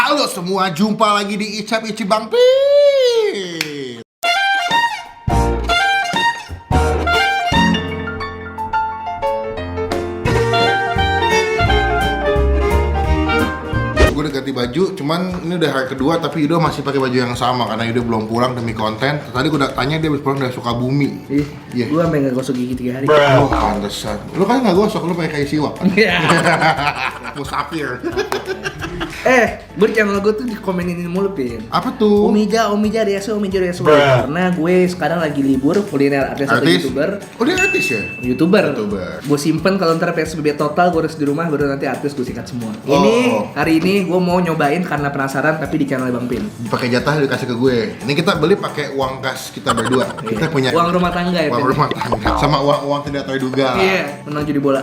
Halo semua, jumpa lagi di Icap Ici Bang Pin. Gue udah ganti baju, cuman ini udah hari kedua tapi Yudo masih pakai baju yang sama karena Yudo belum pulang demi konten. Tadi gue udah tanya dia habis pulang dari Sukabumi. Iya. Gue sampai nggak gosok gigi 3 hari. Oh, pantesan. Lu kan nggak gosok, lu pakai kayak siwak. Iya. Musafir. Gue di channel gue tuh dikomenin mulu, Pin. Apa tuh? Omija Riaso. Karena gue sekarang lagi libur kuliner artis atau YouTuber. Oh, dia artis ya? YouTuber. Gue simpen kalau ntar PSBB total gue harus di rumah baru nanti artis gue sikat semua. Hari ini gue mau nyobain karena penasaran tapi di channel Bang Pin. Pakai jatah dikasih ke gue. Ini kita beli pakai uang kas kita berdua. Kita punya uang rumah tangga ya, uang rumah tangga sama uang tidak terduga. Iya, menang judi bola.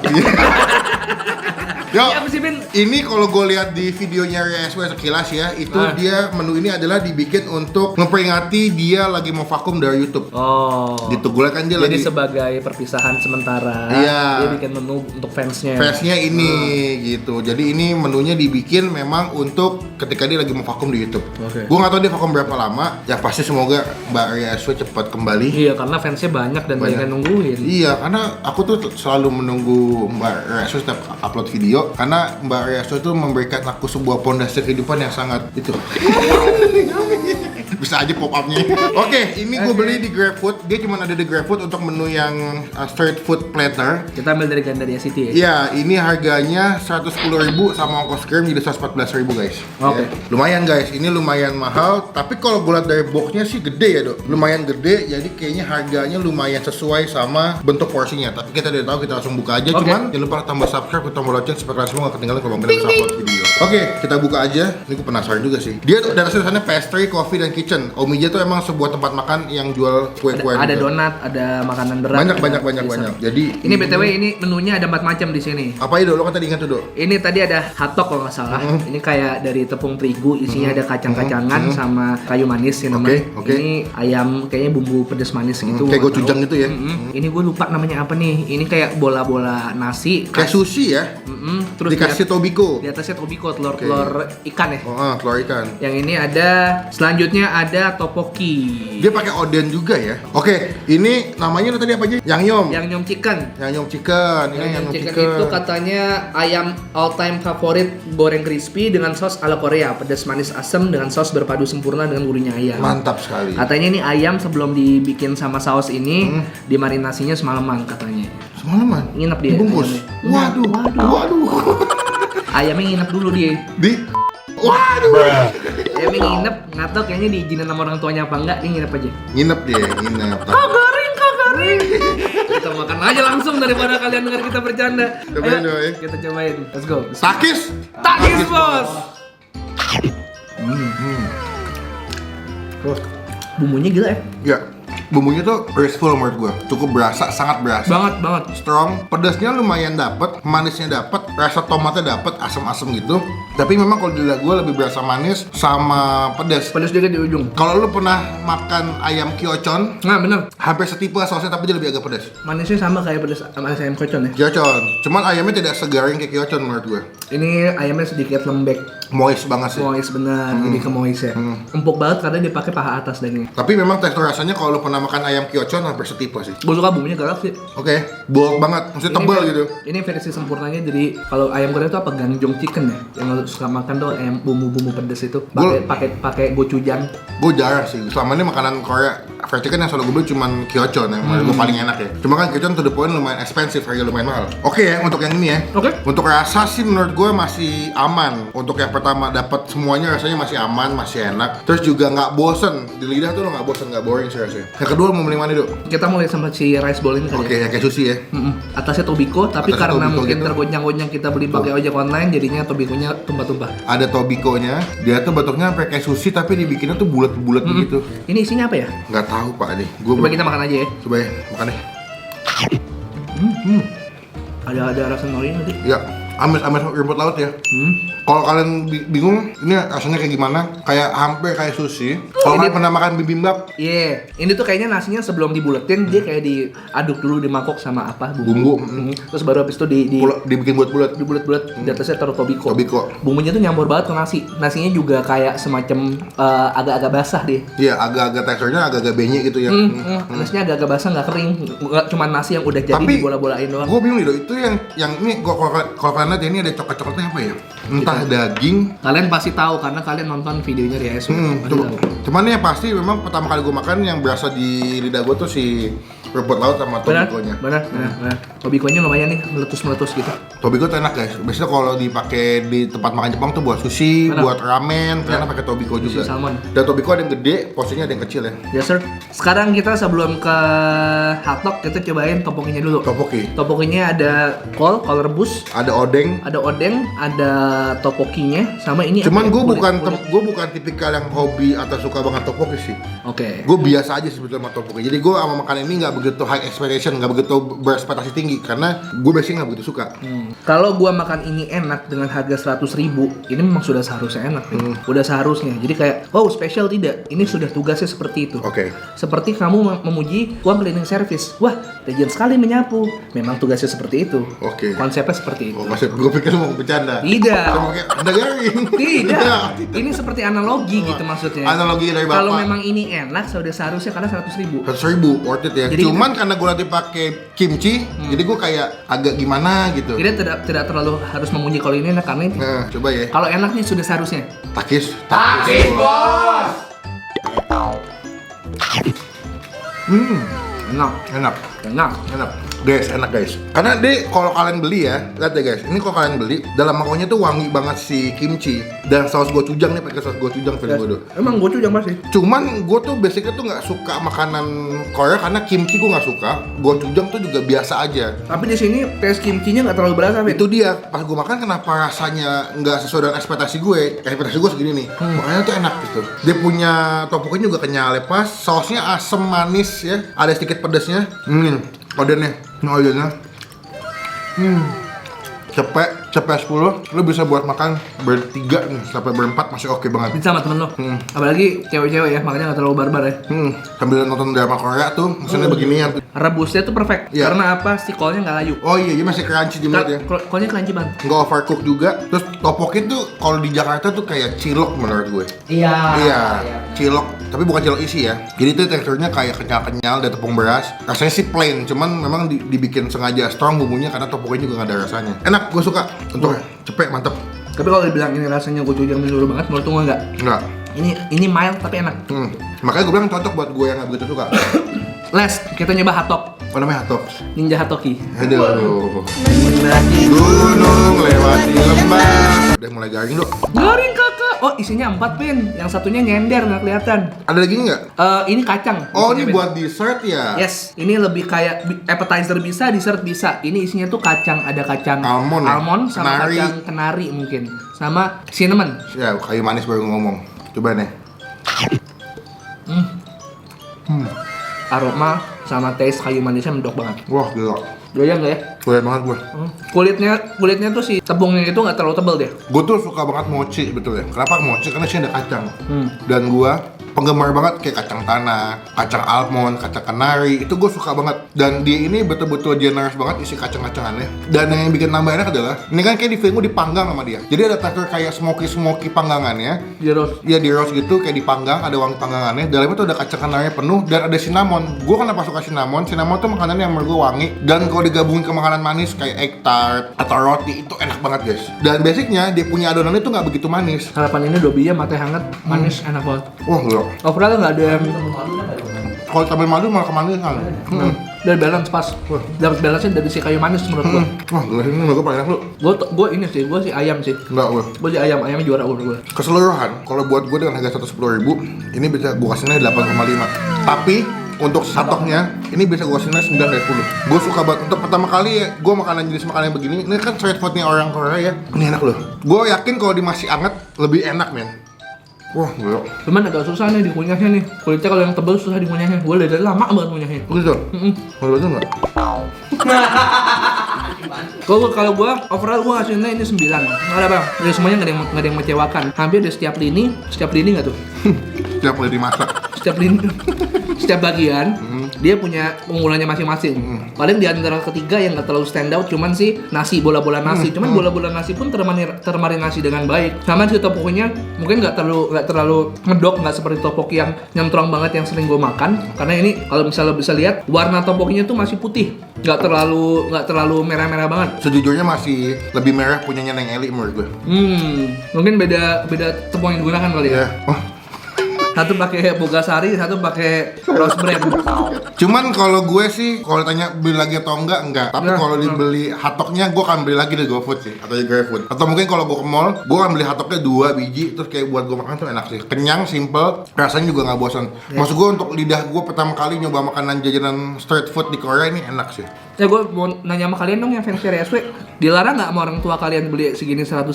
Yo, apa sih, Pin? ini kalau gue lihat di videonya RSW sekilas ya, itu dia menu ini adalah dibikin untuk memperingati dia lagi mau vakum dari YouTube. Oh. Gitu, gue lihat kan dia jadi lagi sebagai perpisahan sementara. Iya. Dia bikin menu untuk fansnya. Fansnya ini gitu. Jadi ini menunya dibikin memang untuk ketika dia lagi mau vakum di YouTube. Oke. Gue nggak tahu dia vakum berapa lama. Ya pasti semoga Mbak RSW cepat kembali. Iya, karena fansnya banyak dan banyak yang nungguin. Iya, karena aku tuh selalu menunggu Mbak RSW setiap upload video. Karena Mbak Riaso itu memberikan aku sebuah pondasi kehidupan yang sangat itu. Bisa aja pop up-nya. Oke, ini gue beli di GrabFood. Dia cuma ada di GrabFood untuk menu yang street food platter. Kita ambil dari Gandaria City ya? Iya, ini harganya 110.000 sama ongkos kirim jadi 114.000 guys. Oke. Ya. Lumayan guys, ini lumayan mahal. Tapi kalau gue lihat dari boxnya sih gede ya dok. Lumayan gede, jadi kayaknya harganya lumayan sesuai sama bentuk porsinya. Tapi kita udah tahu, kita langsung buka aja. Cuman jangan lupa tambah subscribe, tombol lonceng supaya kalian semua gak ketinggalan kalau kita bisa upload video. Oke, kita buka aja. Ini gue penasaran juga sih. Dia tuh dari sana pastry, coffee dan kitchen. Omija tuh emang sebuah tempat makan yang jual kue-kue. Ada donat, ada makanan berat. Banyak. Jadi ini BTW ini menunya ada 4 macam di sini. apa itu? Lo kan tadi ingat tuh, Dok? Ini tadi ada hotdog kalau nggak salah. Ini kayak dari tepung terigu, isinya ada kacang-kacangan sama kayu manis ya namanya. Oke. Ini ayam kayaknya bumbu pedas manis gitu. Kayak gochujang gitu ya. Ini gue lupa namanya apa nih. Ini kayak bola-bola nasi. Kayak sushi ya. Terus Dikasih tobiko. Di atasnya tobiko, telur ikan ya. Telur ikan. Yang ini ada, selanjutnya ada topoki. Dia pakai oden juga ya. Oke, ini namanya tadi apa aja? Yangnyeom. Yangnyeom chicken. Yangnyeom chicken. Ini Yangnyeom chicken itu katanya ayam all time favorit goreng crispy dengan saus ala Korea, pedas manis asam dengan saus berpadu sempurna dengan gurihnya ayam. Mantap sekali. Katanya ini ayam sebelum dibikin sama saus ini dimarinasinya semalaman katanya. Semalaman? Nginep dia. Bungkus. Waduh. Ayamnya nginep dulu dia. Waduh. Ayamnya nginep, nggak tahu kayaknya diizinin sama orang tuanya apa enggak, dia nginep aja. Nginep. Kok garing. Kita makan aja langsung daripada kalian dengar kita bercanda. Cobain. Kita cobain. Let's go. Takis, Bos. Bumbunya gila ya. Ya, bumbunya tuh graceful menurut gua. Cukup berasa, sangat berasa. Banget. Strong, pedasnya lumayan dapet, manisnya dapet, rasa tomatnya dapet, asam-asam gitu. Tapi memang kalau di lidah gue lebih berasa manis sama pedas. Pedas juga di ujung. Kalau lu pernah makan ayam kyochon, Nah bener. hampir setipe sausnya tapi dia lebih agak pedas. Manisnya sama kayak pedas sama ayam kocon ya. Kyochon, cuman ayamnya tidak segaring kayak kyochon menurut gue. Ini ayamnya sedikit lembek. Moist banget sih. Moist bener, lebih ke moist ya. Empuk banget karena dipakai paha atas dagingnya. Tapi memang tekstur rasanya kalau lu pernah makan ayam kyochon hampir setipe sih. Gue suka bumbunya galak sih. Oke, bulk banget, maksudnya tebal gitu. Ini versi sempurnanya, jadi kalau ayam Korea itu apa ganjong chicken ya, yang lo suka makan tuh ayam bumbu pedas itu, pakai gochujang. Gue jarang sih, selama ini makanan Korea fried chicken yang selalu gue beli cuman kyochon yang menurut gue paling enak ya. Cuma kan kyochon to the point lumayan expensive, harga lumayan mahal. Oke ya, untuk yang ini ya. Oke. Untuk rasa sih menurut gue masih aman. Untuk yang pertama dapat semuanya rasanya masih aman, masih enak. Terus juga nggak bosen di lidah tuh lo nggak bosen, nggak boring sih rasanya. Yang kedua lo mau beli mana Dok? Kita mulai sama si rice bowl ini kali Oke, ya. yang kayak sushi ya. Atasnya tobiko, tapi Atasnya karena tobiko mungkin gitu. tergoncang-goncang kita beli pakai ojek online, jadinya tobikonya tumpah-tumpah. Ada tobikonya, dia tuh bentuknya sampai kayak sushi tapi dibikinnya tuh bulat-bulat begitu. Ini isinya apa ya? Nggak tahu Pak nih. Coba kita makan aja ya. Coba ya, makan deh. Ada rasa nori nanti. Ya, amis rumput laut ya. Kalau kalian bingung ini rasanya kayak gimana, kayak hampir kayak sushi. Kalau Ini- kalian pernah makan bibimbap, Iya, ini tuh kayaknya nasinya sebelum dibuletin dia kayak diaduk dulu di mangkok sama apa bumbu, Terus baru habis itu dibikin bulat-bulat. dibulet-bulet di atasnya taruh tobiko. Tobiko. Bumbunya tuh nyampur banget ke nasi. Nasinya juga kayak semacam agak-agak basah deh. Iya, agak-agak teksturnya agak-agak benyek gitu ya. Nasinya agak-agak basah, nggak kering. Nggak cuma nasi yang udah jadi Tapi dibola-bolain doang. gue bingung nih, Do. Itu yang ini kalau kalian lihat ini ada coklat-coklatnya apa ya? Entah daging. Kalian pasti tahu karena kalian nonton videonya di ASU. Pasti tahu. Cuman ya pasti memang pertama kali gue makan yang berasa di lidah gue tuh si rumput laut sama Benar, tobikonya. benar. Tobikonya lumayan nih, meletus-meletus gitu. Tobiko tuh enak guys. Biasanya kalau dipakai di tempat makan Jepang tuh buat sushi, Benar. buat ramen, karena pakai tobiko juga. salmon. Dan tobiko ada yang gede, porsinya ada yang kecil ya. Yes sir. Sekarang kita sebelum ke hotdog kita cobain topokinya dulu. Topoki. Topokinya ada kol rebus, Ada odeng. ada odeng, ada topokinya, sama ini. Cuman apa ya? gue Kulit- bukan tipikal yang hobi atau suka banget topoki sih. Oke. Gue biasa aja sebetulnya sama topoki. Jadi gue sama makan ini nggak begitu high expectation, nggak begitu berekspektasi tinggi karena gue biasanya nggak begitu suka. Kalau gua makan ini enak dengan harga 100.000, ini memang sudah seharusnya enak nih. Udah seharusnya. Jadi kayak, wow spesial tidak. Ini sudah tugasnya seperti itu. Oke. Seperti kamu memuji uang cleaning service. Wah, rajin sekali menyapu. Memang tugasnya seperti itu. Oke. Konsepnya seperti itu. Oh, masih gue pikir lu mau bercanda. Tidak. Sama kayak ada garing. Tidak. Ini seperti analogi gitu maksudnya. Analogi dari bapak. Kalau memang ini enak, sudah seharusnya karena 100.000. 100.000 worth it ya. Jadi Cuman karena gue lagi pakai kimchi, jadi gue kayak agak gimana gitu. Jadi tidak terlalu harus memuji kalau ini enak karena ini. Nah, coba ya. Kalau enaknya sudah seharusnya. Takis. bos. Enak, Enak. enak. Enak. Guys, enak guys. Karena deh kalau kalian beli ya, lihat deh guys. Ini kalau kalian beli, dalam mangkoknya tuh wangi banget si kimchi dan saus gochujang nih, pakai saus gochujang film gue tuh. Emang gue cujang pasti. Cuman gue tuh basicnya tuh nggak suka makanan Korea karena kimchi gue nggak suka. Gochujang tuh juga biasa aja. Tapi di sini tes kimchinya nggak terlalu berasa, Fit. Itu dia, pas gue makan kenapa rasanya nggak sesuai dengan ekspektasi gue. Ekspektasi gue segini nih, makanya tuh enak gitu. Dia punya topokinya juga kenyal lepas, sausnya asem manis ya, ada sedikit pedasnya. Odennya, ini odennya. Cepet 10, lu bisa buat makan bertiga nih, sampai berempat masih oke banget. Bisa sama temen lo. Apalagi cewek-cewek ya, makanya nggak terlalu barbar ya. Sambil nonton drama Korea tuh, misalnya beginian tuh. Rebusnya tuh perfect. Iya. Karena apa? Si kolnya nggak layu. Oh iya, dia masih crunchy di mulut ya. Kolnya crunchy banget. Nggak overcook juga. Terus topoki tuh kalau di Jakarta tuh kayak cilok menurut gue. Iya. Iya, cilok, tapi bukan cilok isi ya. Jadi itu teksturnya kayak kenyal-kenyal dari tepung beras. Rasanya sih plain, cuman memang dibikin sengaja strong bumbunya karena topokinya juga nggak ada rasanya. Enak, gue suka. Untuk cepet, mantep. Tapi kalau dibilang ini rasanya gue cujang dulu banget, menurut gue nggak. Enggak. Ini mild tapi enak. Makanya gue bilang cocok buat gue yang nggak begitu suka. Les, kita nyoba hotdog. Apa namanya hotdog? Ninja Hatoki. Aduh. Mendaki Gunung lewati lembah. Udah mulai garing dok. garing kakak. Oh isinya 4 pin. Yang satunya nyender nggak kelihatan. Ada lagi nggak? Ini kacang. Oh Isinya, ini Pin. buat dessert ya? Yes, ini lebih kayak appetizer bisa, dessert bisa. Ini isinya tuh kacang, ada kacang Almond ya? sama Kenari. kacang kenari mungkin, sama cinnamon. Ya kayu manis baru ngomong. Coba nih. Aroma sama taste kayu manisnya mendok banget. Wah gila. Doyan nggak ya? Doyan banget gue. Kulitnya tuh si tepungnya itu nggak terlalu tebal deh. Gue tuh suka banget mochi betul ya. Kenapa mochi? Karena sini ada kacang. Dan gue penggemar banget kayak kacang tanah, kacang almond, kacang kenari. Itu gue suka banget. Dan dia ini betul-betul generous banget isi kacang-kacangannya. Dan yang bikin nambah enak adalah ini kan kayak di film gue dipanggang sama dia. Jadi ada tekstur kayak smoky panggangannya. Di roast. Ya di roast gitu kayak dipanggang, ada wangi panggangannya. Dalamnya tuh ada kacang kenarinya penuh dan ada cinnamon. Gue kenapa suka cinnamon? Cinnamon tuh makanan yang menurut gue wangi. Dan kalau digabungin ke makanan manis kayak egg tart atau roti itu enak banget guys. Dan basicnya dia punya adonannya tuh nggak begitu manis. Harapan ini dobia mate hangat, manis, enak banget. Wah gila. Overall nggak ada yang Kalau tambah madu malah kemanisan. dari balance pas. Dapat balance-nya dari si kayu manis menurut gua. Wah gila ini menurut gue paling enak lu. Gua ini sih, gua si ayam sih. Enggak gue. Gua si ayamnya juara menurut gua. Keseluruhan, kalau buat gue dengan harga 110.000, ini bisa gue kasihnya 8,5. Tapi untuk satoknya, ini bisa gue kasihnya 9 dari 10. Gue suka banget. Untuk pertama kali ya, gue makanan jenis makanan yang begini. Ini kan street foodnya orang Korea ya. Ini enak loh. Gue yakin kalau dimasih anget lebih enak men. Wah gila. Cuman agak susah nih dikunyahnya nih. Kulitnya kalau yang tebal susah dikunyahnya. Gua dari lama banget ngunyahnya. Begitu? Kalau betul nggak? Kalau gua overall gua ngasihnya ini 9. Nggak ada bang. Dari semuanya nggak ada yang mengecewakan. Hampir di setiap lini nggak tuh? Setiap kali dimasak. Setiap lini, setiap bagian dia punya unggulannya masing-masing. Paling di antara ketiga yang nggak terlalu stand out cuman sih nasi, bola-bola nasi. Cuman bola-bola nasi pun termarinasi dengan baik. Sama si tteokbokkinya mungkin nggak terlalu ngedok, nggak seperti tteokbokki yang nyemtrong banget yang sering gue makan. Karena ini kalau misalnya bisa lihat warna tteokbokkinya tuh masih putih, nggak terlalu merah-merah banget. Sejujurnya masih lebih merah punyanya Neng Eli menurut gue. Mungkin beda tepung yang digunakan kali ya. Oh. Satu pakai Bogasari, satu pakai Rose Brand. Cuman kalau gue sih, kalau ditanya beli lagi atau enggak. Tapi kalau dibeli hotdognya, gue akan beli lagi di GoFood sih, atau di GrabFood. Atau mungkin kalau gue ke mall, gue akan beli hotdognya 2 biji, terus kayak buat gue makan tuh enak sih. Kenyang, simple, rasanya juga nggak bosan. Maksud gue untuk lidah gue pertama kali nyoba makanan jajanan street food di Korea ini enak sih. Ya gue mau nanya sama kalian dong yang fans RSW, dilarang nggak sama orang tua kalian beli segini 100.000?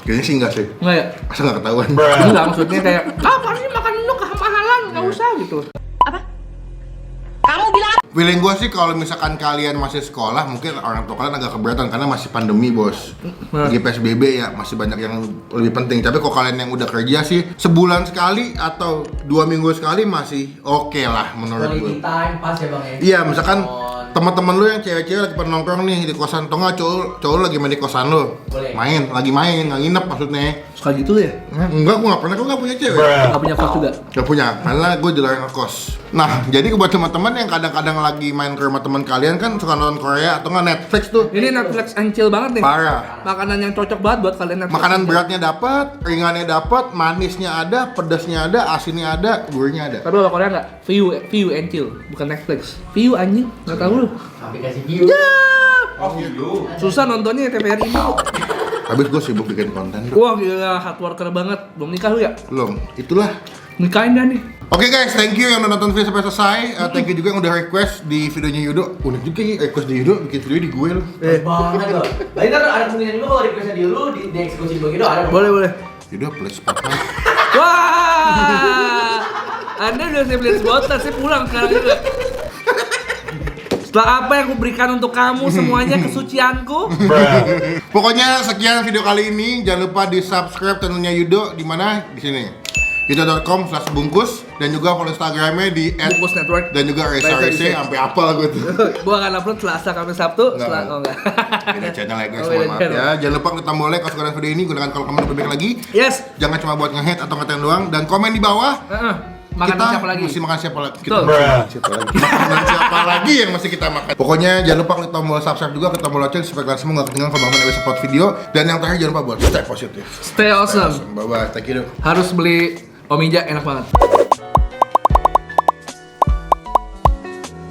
Kayaknya sih enggak sih. Enggak ya? Masa nggak ketahuan? Enggak, maksudnya kayak apa sih makan menu kemahalan, nggak usah gitu. Feeling gue sih kalau misalkan kalian masih sekolah, mungkin orang tua kalian agak keberatan karena masih pandemi bos. Lagi PSBB ya, masih banyak yang lebih penting. Tapi kalau kalian yang udah kerja sih, sebulan sekali atau 2 minggu sekali masih oke lah menurut gue. Quality time pas ya bang ya? Iya, misalkan teman-teman lu yang cewek-cewek lagi pada nongkrong nih di kosan, atau nggak cowok lu lagi main di kosan lu. Boleh. Lagi main, nggak nginep maksudnya. Suka gitu ya? Enggak, gua nggak pernah, gua nggak punya cewek. Nggak punya kos juga? Gak punya, karena gue dilarang ngekos. Nah, jadi buat teman-teman yang kadang-kadang lagi main ke rumah teman kalian kan suka nonton Korea atau nggak Netflix tuh. Ini Netflix and chill banget nih. Parah. Makanan yang cocok banget buat kalian Netflix. Makanan beratnya dapat, ringannya dapat, manisnya ada, pedasnya ada, asinnya ada, gurihnya ada. Tapi kalau Korea nggak? View and chill, bukan Netflix. View anjing, nggak tahu lu. Aplikasi view. Oh gitu. Susah nontonnya TVRI dulu. Habis gue sibuk bikin konten. Wah gila, hard worker banget. Belum nikah lu ya? Belum, itulah. Nikahin dah nih. Oke guys, thank you yang udah nonton video sampai selesai. Thank you juga yang udah request di videonya Yudo. Unik juga ya request di Yudo, bikin video di gue loh. Banget loh. Berarti ntar ada kemungkinan juga kalau requestnya di lu di eksekusi begitu ada. Boleh. Yudo plus spotlight. Wah, Anda udah saya beli spotter, saya pulang sekarang juga. Setelah apa yang kuberikan untuk kamu semuanya kesucianku. Pokoknya sekian video kali ini. Jangan lupa di subscribe channelnya Yudo di mana? Di sini. yudo.com/bungkus dan juga follow Instagramnya di Bungkus Network dan juga RSRC sampai apa gue tuh. Gua akan upload Selasa sampai Sabtu. Enggak. Beda channel ya guys, Oh, beda mohon maaf channel. ya. Jangan lupa klik tombol like kalau suka dengan video ini, gunakan kolom komen lebih baik lagi. Yes. Jangan cuma buat nge-hate atau ngatain doang, dan komen di bawah. Makan Kita siapa lagi? mesti makan siapa lagi? Kita Betul. mesti makan siapa lagi? Makanan siapa lagi yang mesti kita makan? Pokoknya jangan lupa klik tombol subscribe juga, klik tombol lonceng supaya kalian semua nggak ketinggalan kalau bangun episode support video. Dan yang terakhir jangan lupa buat stay positif. Stay awesome. Bye bye, thank you. Harus beli Omija, enak banget.